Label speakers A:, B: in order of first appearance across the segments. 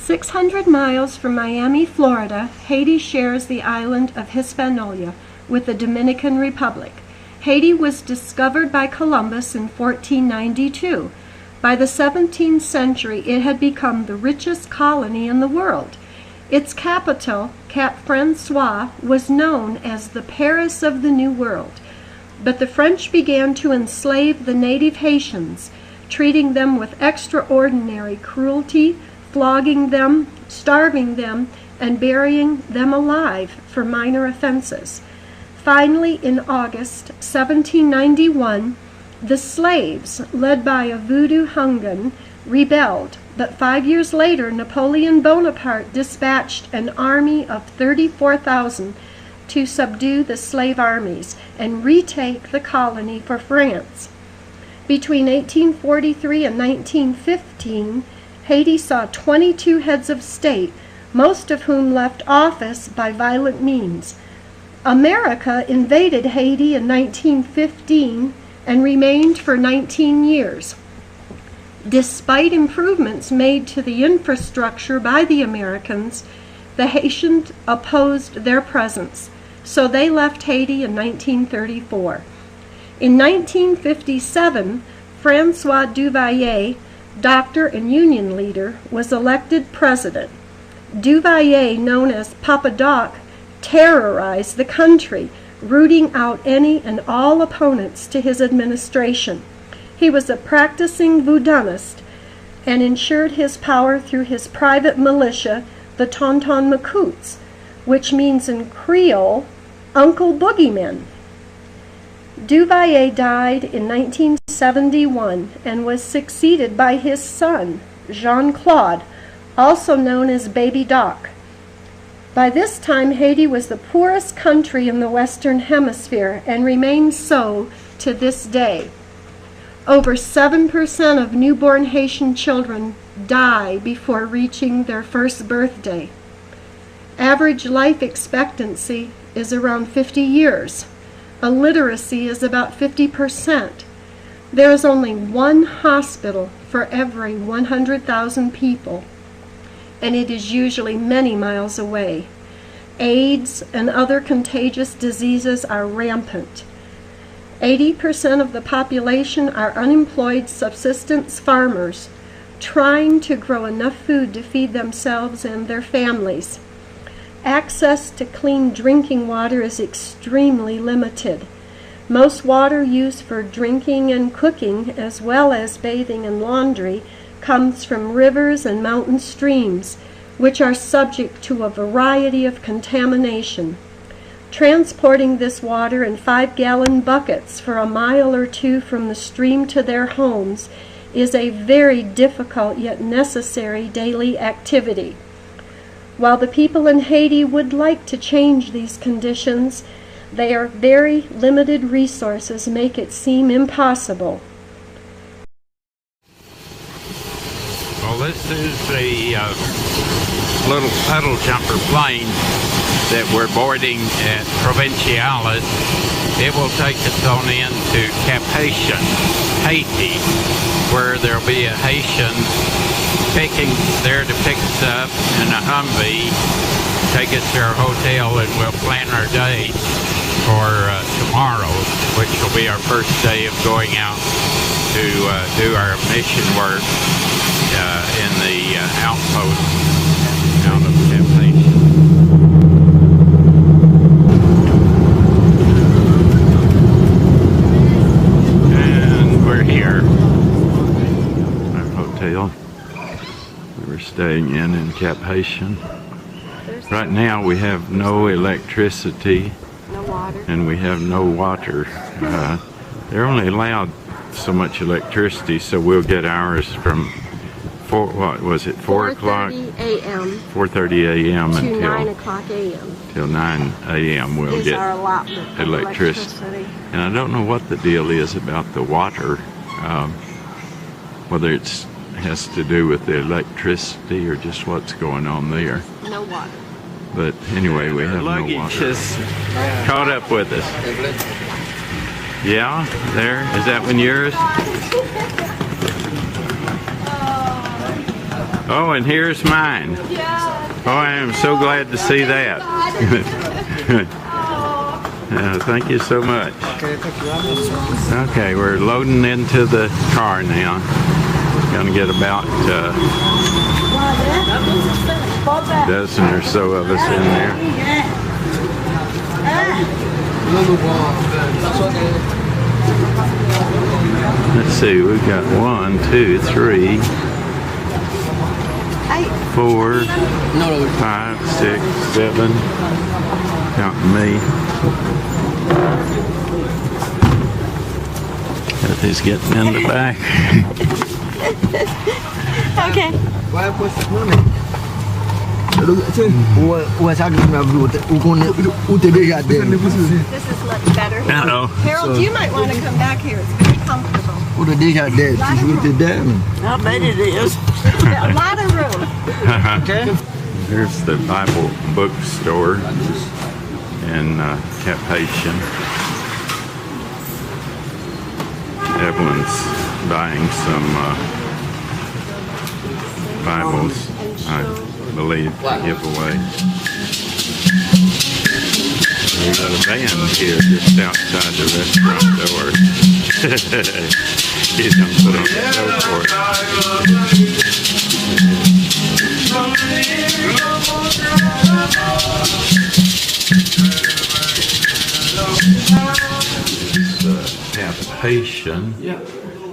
A: 600 miles from Miami, Florida, Haiti shares the island of Hispaniola with the Dominican Republic. Haiti was discovered by Columbus in 1492. By the 17th century, it had become the richest colony in the world. Its capital, Cap Francois, was known as the Paris of the New World. But the French began to enslave the native Haitians, treating them with extraordinary cruelty, flogging them, starving them, and burying them alive for minor offenses. Finally, in August 1791, the slaves, led by a voodoo Hungan, rebelled, but 5 years later Napoleon Bonaparte dispatched an army of 34,000 to subdue the slave armies and retake the colony for France. Between 1843 and 1915, Haiti saw 22 heads of state, most of whom left office by violent means. America invaded Haiti in 1915 and remained for 19 years. Despite improvements made to the infrastructure by the Americans, the Haitians opposed their presence, so they left Haiti in 1934. In 1957, Francois Duvalier, doctor and union leader, was elected president. Duvalier, known as Papa Doc, terrorized the country, rooting out any and all opponents to his administration. He was a practicing voodooist and ensured his power through his private militia, the Tonton Macoutes, which means in Creole, Uncle Boogeyman. Duvalier died in 1971 and was succeeded by his son, Jean-Claude, also known as Baby Doc. By this time, Haiti was the poorest country in the Western Hemisphere and remains so to this day. Over 7% of newborn Haitian children die before reaching their first birthday. Average life expectancy is around 50 years. Illiteracy is about 50%. There is only one hospital for every 100,000 people, and it is usually many miles away. AIDS and other contagious diseases are rampant. 80% of the population are unemployed subsistence farmers, trying to grow enough food to feed themselves and their families. Access to clean drinking water is extremely limited. Most water used for drinking and cooking, as well as bathing and laundry, comes from rivers and mountain streams, which are subject to a variety of contamination. Transporting this water in 5-gallon buckets for a mile or two from the stream to their homes is a very difficult yet necessary daily activity. While the people in Haiti would like to change these conditions, their very limited resources make it seem impossible.
B: Well, this is the little puddle jumper plane that we're boarding at Provinciales. It will take us on into Cap-Haïtien, Haiti, where there'll be a Haitian there to pick us up in a Humvee, take us to our hotel, and we'll plan our day for tomorrow, which will be our first day of going out to do our mission work in the outpost out of Cap-Haïtien. And we're here, our hotel. We're staying in Cap-Haïtien. Right now we have no electricity,
A: No water.
B: and we have no water. They're only allowed so much electricity, so we'll get ours from 4 o'clock?
A: 4:30 a.m.
B: 4:30 a.m.
A: to
B: until
A: 9 o'clock a.m.
B: till 9 a.m. we'll
A: is
B: get
A: our allotment of
B: electricity. And I don't know what the deal is about the water, whether it has to do with the electricity or just what's going on there.
A: No water.
B: But anyway, we have no water. Is caught up with us. Yeah, there. Is that one yours? Oh, and here's mine. Oh, I am so glad to see that. Thank you so much. Okay, we're loading into the car now. Gonna get about a dozen or so of us in there. Let's see, we've got 1, 2, 3, 4, 5, 6, 7. Counting me. He's getting in the back.
C: Okay.
A: This is much better. Harold, you might want to come back here. It's very comfortable.
C: I bet it is.
A: A lot of room.
C: Okay.
B: Here's the Bible bookstore in Cap Haitian. Evelyn's buying some Bibles, I believe, to give away. We got a band here just outside the restaurant door. He's gonna put on the show for it. Haitian,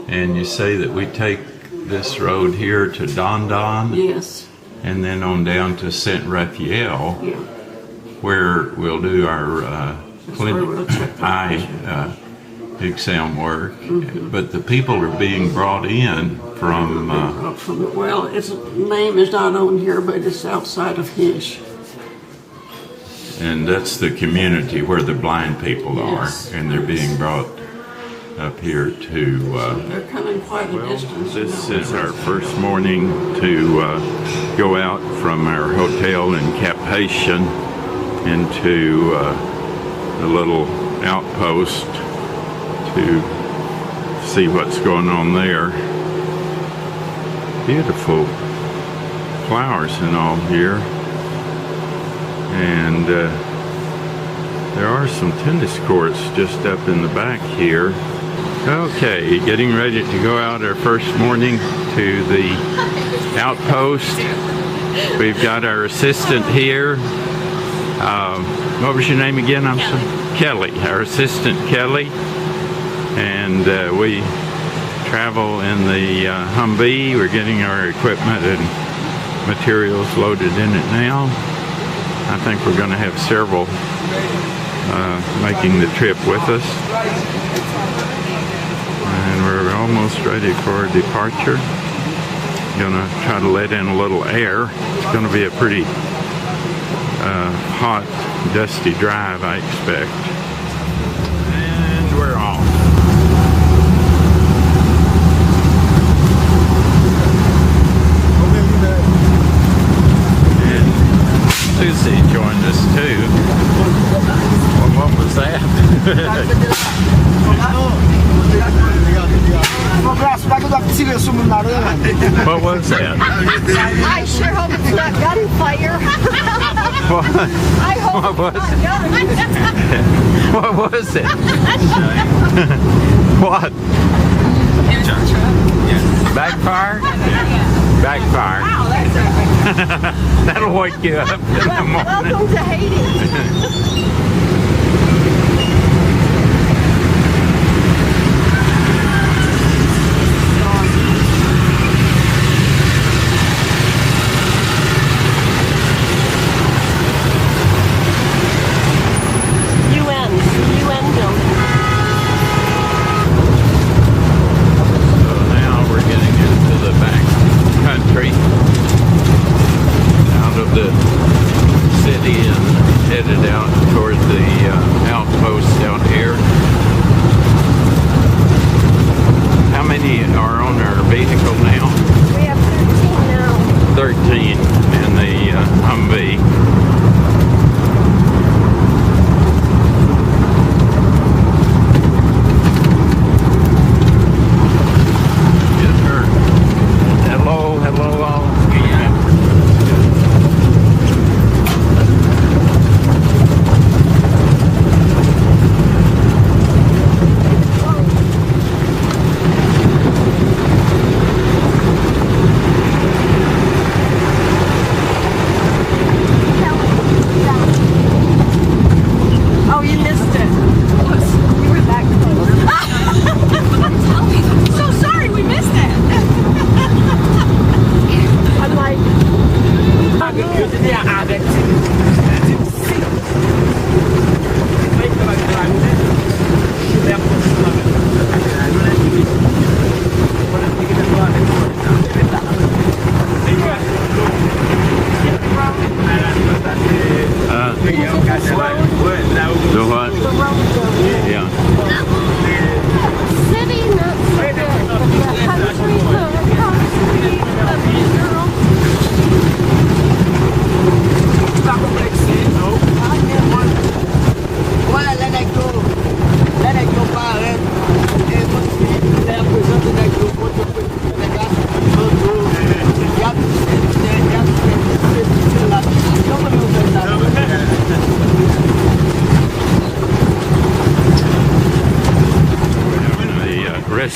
B: and you say that we take this road here to Don Don,
C: Yes.
B: and then on down to Saint Raphael, where we'll do our eye exam work. But the people are being brought in from.
C: Well, its name is not on here, but it's outside of Hinch.
B: And that's the community where the blind people are,
C: Yes.
B: and they're being brought up here to.
C: They're coming quite a distance.
B: This is our first morning to go out from our hotel in Cap Haitian into a little outpost to see what's going on there. Beautiful flowers and all here. And there are some tennis courts just up in the back here. Okay, getting ready to go out our first morning to the outpost. We've got our assistant here. What was your name again? I'm sorry. Kelly, our assistant Kelly. And we travel in the Humvee. We're getting our equipment and materials loaded in it now. I think we're going to have several making the trip with us. And we're almost ready for departure. Gonna try to let in a little air. It's gonna be a pretty hot, dusty drive, I expect. And we're off. And Susie joined us too. Well, what was that? What was that?
A: I sure hope it's not gunfire.
B: What?
A: I hope
B: What was
A: it's not gun.
B: What was it? What? Backfire? Backfire. That'll wake you up in the morning.
A: Welcome to Haiti.
B: Out of the city and headed out towards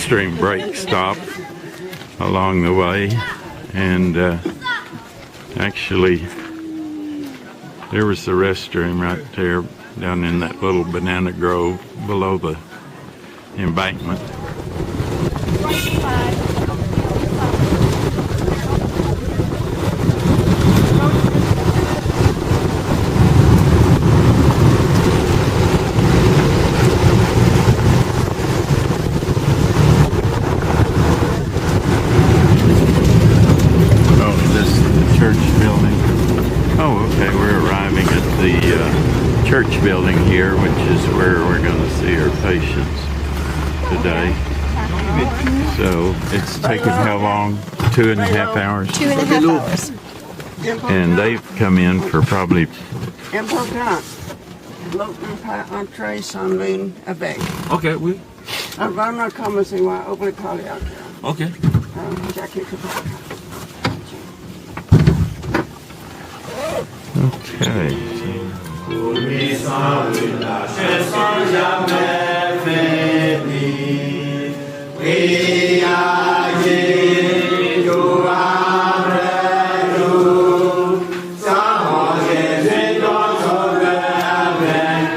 B: restroom break stop along the way, and actually there was the restroom right there down in that little banana grove below the embankment. Church building here, which is where we're going to see our patients today. So it's taken how long? 2.5 hours?
A: 2.5 hours.
B: And they've come in for probably...
C: Important. L'autre entrée sans ligne avec.
D: Ok, oui.
C: Avant de commencer, on va ouvrir parler.
D: Ok.
C: Jackie could
B: Okay.
E: Oui, sans lui lâcher, sans jamais faiblir. Oui, agir, après nous, sans Jésus, notre avec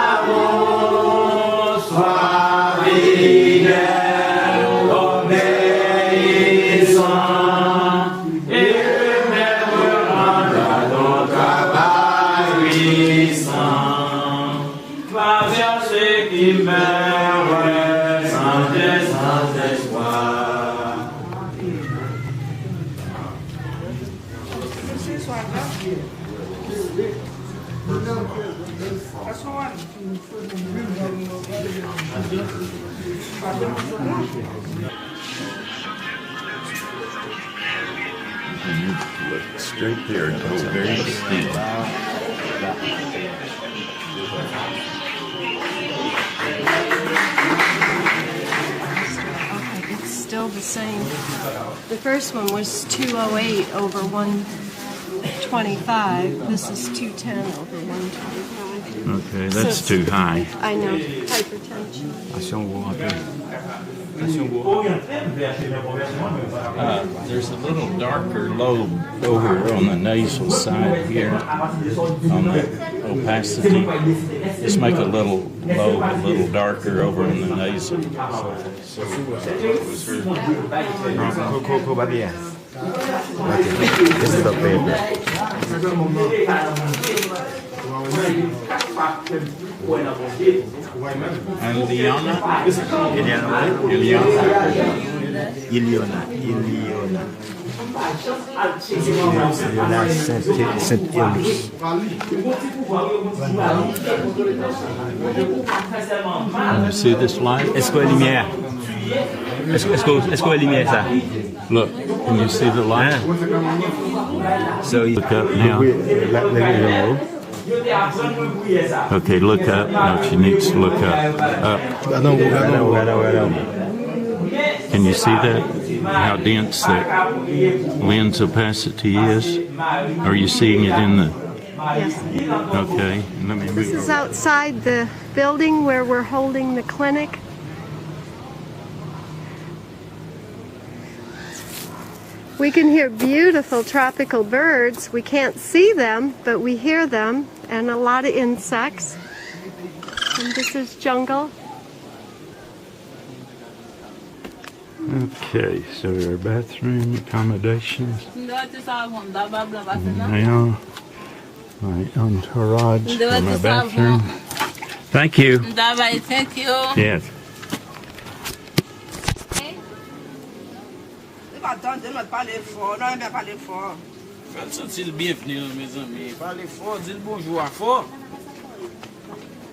E: amour, sois fidèle, obéissant, et même rendra ton travail puissant. Va vers ceux qui meurent sans espoir.
B: Look straight there. It's very steep.
A: Okay, it's still the same. The first one was 208 over 125. This is 210 over 125.
B: Okay, that's too high.
A: I know, hypertension.
B: There's a little darker lobe over on the nasal side here on the opacity. Just make a little lobe a little darker over on the nasal.
F: Coco va bien. Okay. This is the paper.
B: And Liana?
F: Iliona. Saint-Ilus.
B: Can you see this light?
F: Est-ce que lumière? Est-ce que lumière ça?
B: Look, can you see the light?
F: So you
B: Look up now. Okay, look up. No, she needs to look up. Up. Can you see that? How dense that lens opacity is? Are you seeing it in the...
A: Yes.
B: Okay, let me
A: This
B: move
A: is
B: over.
A: outside the building where we're holding the clinic. We can hear beautiful tropical birds. We can't see them, but we hear them, and a lot of insects. And this is jungle.
B: Okay, so our bathroom accommodations. Now, my entourage for my bathroom. Thank you.
G: Thank you.
B: Yes.
D: Sentez-le bienvenue, mes amis. Parlez fort, dites bonjour à fort.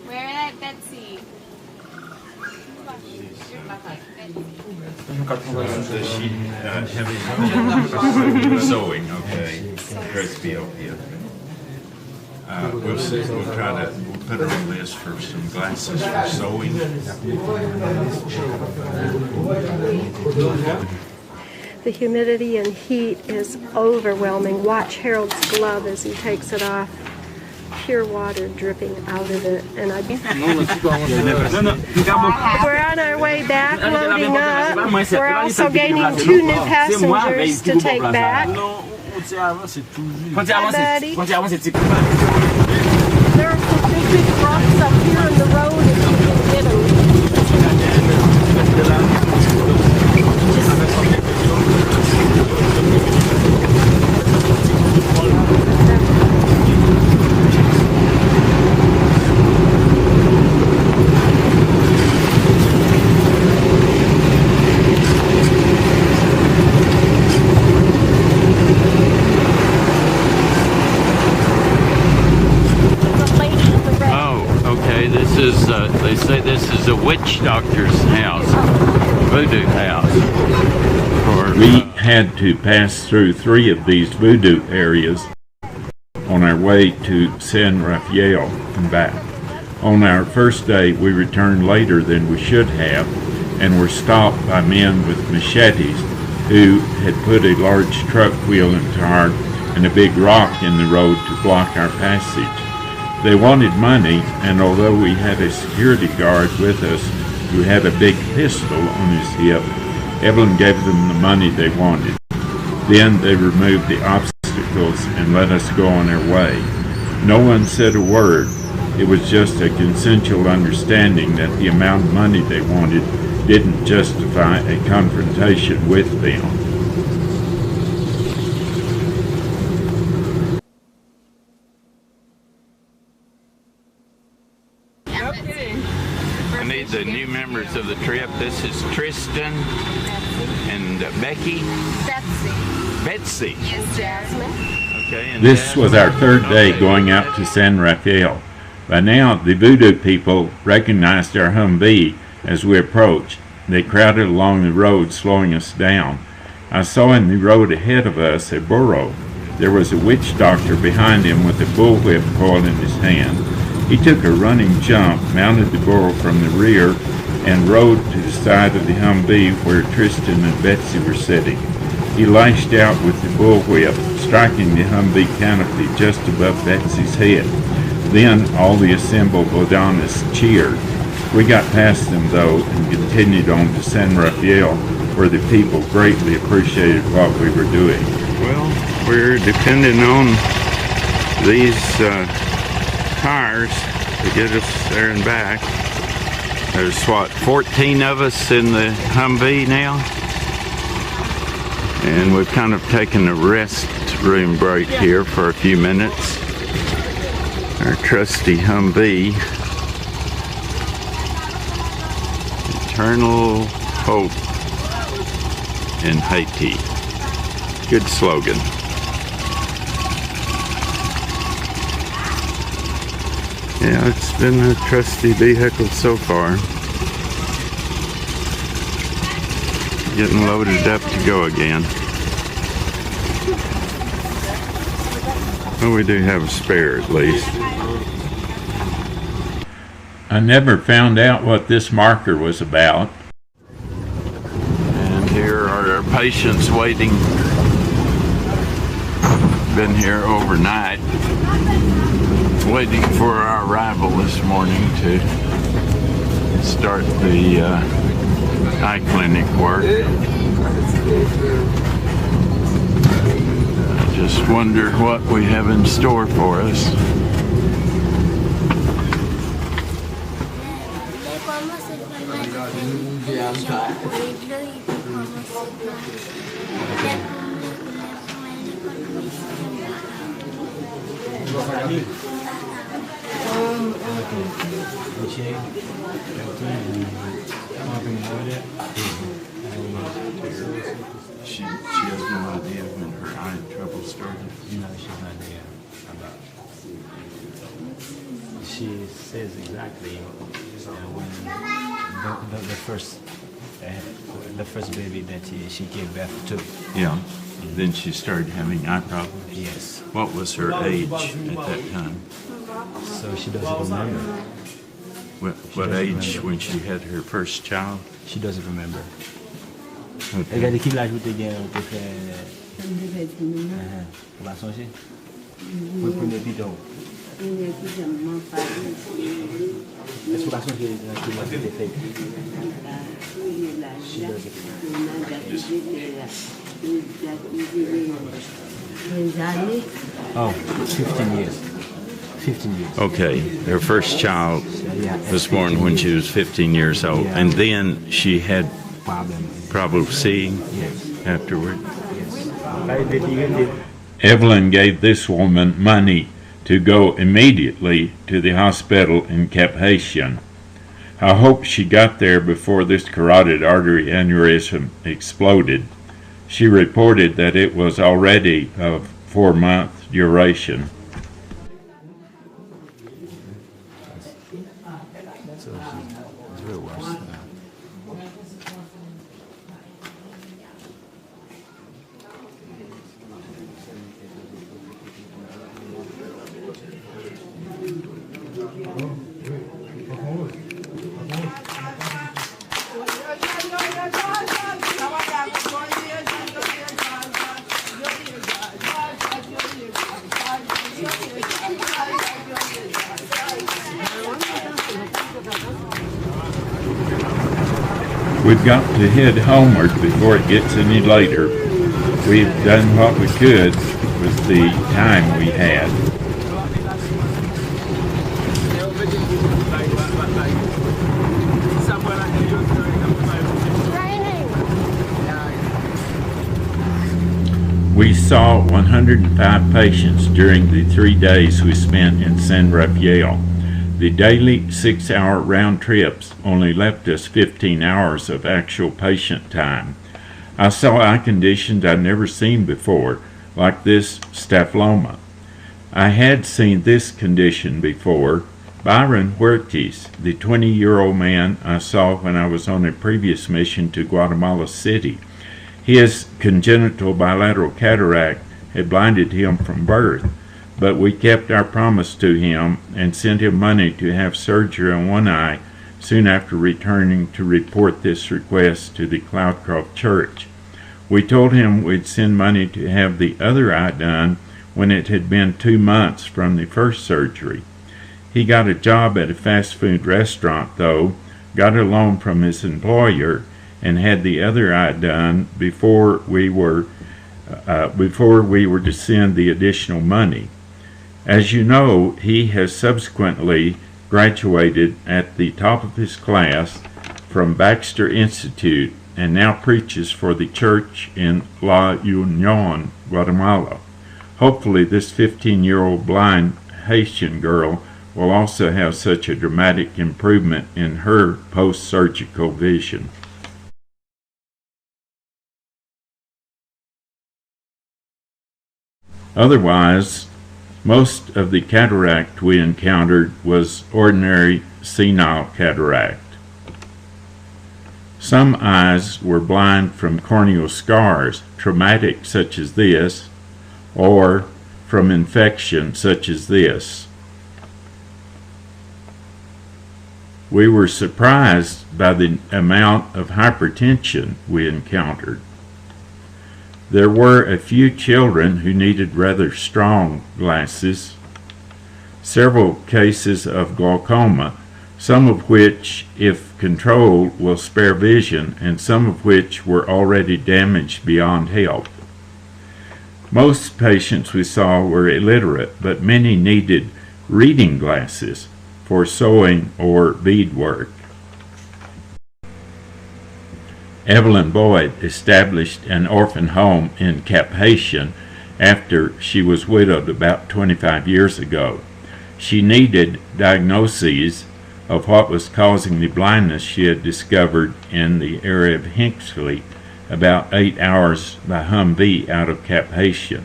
G: Where at Betsy?
B: Sewing, okay. Presbyopia. We'll see. We'll put her on list for some glasses for sewing.
A: The humidity and heat is overwhelming. Watch Harold's glove as he takes it off. pure water dripping out of it. And we're on our way back, loading up. We're also gaining 2 new passengers to take back. Hi, buddy. There are some big rocks up here in the road if you can get them.
B: They say this is a witch doctor's house, voodoo house.
H: We had to pass through 3 of these voodoo areas on our way to San Rafael and back. On our first day, we returned later than we should have and were stopped by men with machetes who had put a large truck wheel and tire and a big rock in the road to block our passage. They wanted money, and although we had a security guard with us who had a big pistol on his hip, Evelyn gave them the money they wanted. Then they removed the obstacles and let us go on our way. No one said a word. It was just a consensual understanding that the amount of money they wanted didn't justify a confrontation with them.
B: I need the new members of the trip. This is Tristan and Becky. Betsy.
G: Yes, Jasmine.
B: Okay. And
H: This was our 3rd day going out to San Rafael. By now, the voodoo people recognized our Humvee as we approached. They crowded along the road, slowing us down. I saw in the road ahead of us a burro. There was a witch doctor behind him with a bullwhip coiled in his hand. He took a running jump, mounted the burro from the rear, and rode to the side of the Humvee where Tristan and Betsy were sitting. He lashed out with the bullwhip, striking the Humvee canopy just above Betsy's head. Then all the assembled Bodanists cheered. We got past them, though, and continued on to San Rafael, where the people greatly appreciated what we were doing.
B: well, we're depending on these tires to get us there and back. There's what, 14 of us in the Humvee now? And we've kind of taken a rest room break here for a few minutes. Our trusty Humvee. Eternal hope in Haiti. Good slogan. Yeah, it's been a trusty vehicle so far. Getting loaded up to go again. Well, we do have a spare at least.
H: I never found out what this marker was about.
B: And here are our patients waiting. Been here overnight, waiting for our arrival this morning to start the eye clinic work. I just wonder what we have in store for us. She has no idea when her eye trouble started.
I: No, she's not there about. She says exactly when the first baby that she gave birth to.
B: Yeah. Then she started having eye problems.
I: Yes.
B: What was her age at that time?
I: So she doesn't remember.
B: What age when she had her first child?
I: She doesn't remember.
B: Okay.
I: Regardez qui l'a ajouté bien au fait. On va songer. Pour le premier piton. L'exploration qui a été faite. Oh, 15 years. 15 years.
B: Okay, her first child was born when she was 15 years old, and then she had problem seeing afterward. Evelyn gave this woman money to go immediately to the hospital in Cap-Haïtien. I hope she got there before this carotid artery aneurysm exploded. She reported that it was already of 4-month duration. We've got to head homeward before it gets any later. We've done what we could with the time we had. We saw 105 patients during the 3 days we spent in San Rafael. The daily 6-hour round trips only left us 15 hours of actual patient time. I saw eye conditions I'd never seen before, like this staphyloma. I had seen this condition before. Byron Huertes, the 20-year-old man I saw when I was on a previous mission to Guatemala City. His congenital bilateral cataract had blinded him from birth, but we kept our promise to him and sent him money to have surgery on one eye soon after returning to report this request to the Cloudcroft Church. We told him we'd send money to have the other eye done when it had been 2 months from the first surgery. He got a job at a fast food restaurant, though, got a loan from his employer, and had the other eye done before we were to send the additional money. As you know, he has subsequently graduated at the top of his class from Baxter Institute and now preaches for the church in La Union, Guatemala. Hopefully this 15-year-old blind Haitian girl will also have such a dramatic improvement in her post-surgical vision. Otherwise, most of the cataract we encountered was ordinary senile cataract. Some eyes were blind from corneal scars, traumatic such as this, or from infection such as this. We were surprised by the amount of hypertension we encountered. There were a few children who needed rather strong glasses, several cases of glaucoma, some of which, if controlled, will spare vision, and some of which were already damaged beyond help. Most patients we saw were illiterate, but many needed reading glasses for sewing or beadwork. Evelyn Boyd established an orphan home in Cap-Haïtien after she was widowed about 25 years ago. She needed diagnoses of what was causing the blindness she had discovered in the area of Hinckley, about 8 hours by Humvee out of Cap-Haïtien.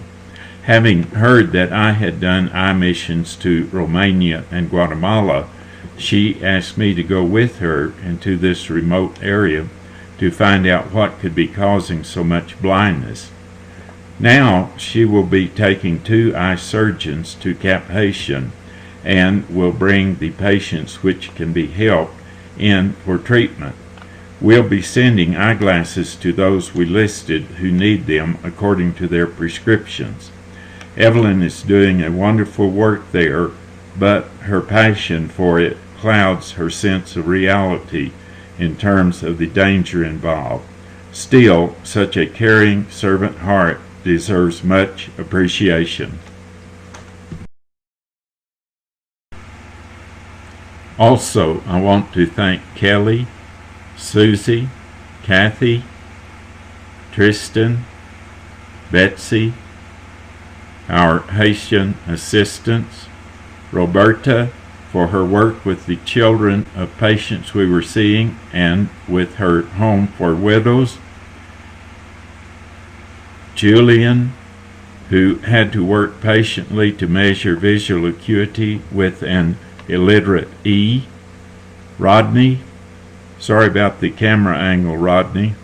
B: Having heard that I had done eye missions to Romania and Guatemala, she asked me to go with her into this remote area to find out what could be causing so much blindness. Now she will be taking 2 eye surgeons to Cap-Haïtien and will bring the patients which can be helped in for treatment. We'll be sending eyeglasses to those we listed who need them according to their prescriptions. Evelyn is doing a wonderful work there
H: but her passion for it clouds her sense of reality in terms of the danger involved. Still, such a caring servant heart deserves much appreciation. Also, I want to thank Kelly, Susie, Kathy, Tristan, Betsy, our Haitian assistants, Roberta for her work with the children of patients we were seeing and with her home for widows, Julian, who had to work patiently to measure visual acuity with an illiterate E, Rodney, sorry about the camera angle, Rodney,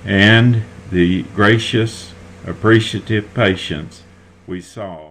H: and the gracious, appreciative patients we saw.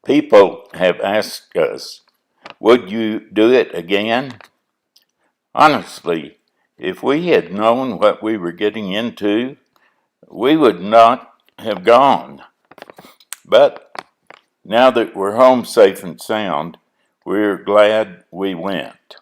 B: People have asked us, would you do it again? Honestly, if we had known what we were getting into, we would not have gone. But now that we're home safe and sound, we're glad we went.